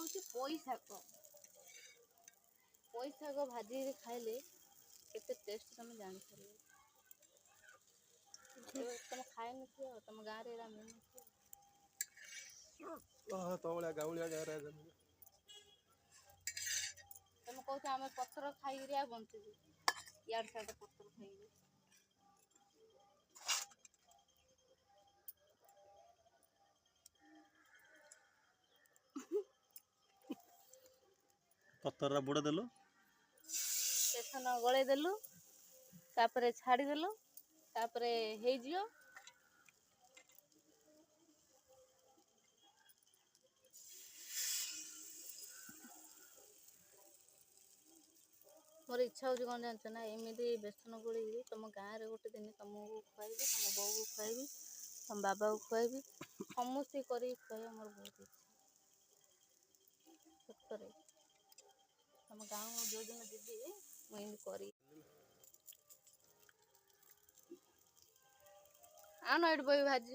हूँ पोई शाग भाजी खाइले केते टेस्ट तुम जान पारे तुम खाए न तुम गाँव रे मिल तौलिया गाउलिया जगह तुम कौच आम पत्र खाई बंचु इड साइड पत्र खाई पत्थर बुड़ा देलु बेसन गले देलु तापरे छाड़ी देलु तापरे हे जियो मोर इच्छा हो कौन जानते ना एमती बेसन गोल तुम गाँव में गोटे दिन तुमको खुआबी तुम बो को खुआबी तुम बाबा को खुआबी समस्ते कर खुआ मोर बहुत इच्छा सतरे तुम गाँव जो दिन दीदी मुझे कर आन ये बही भाज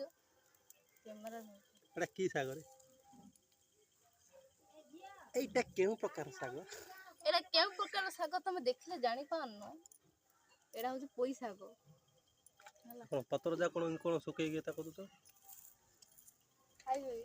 कैमरा की सागर एटा केउ प्रकार साग एटा केउ प्रकार शाग तुम देखले जानी पारन एटा हूँ पोई शाग पतर जा कौन सुखे गए खाइबे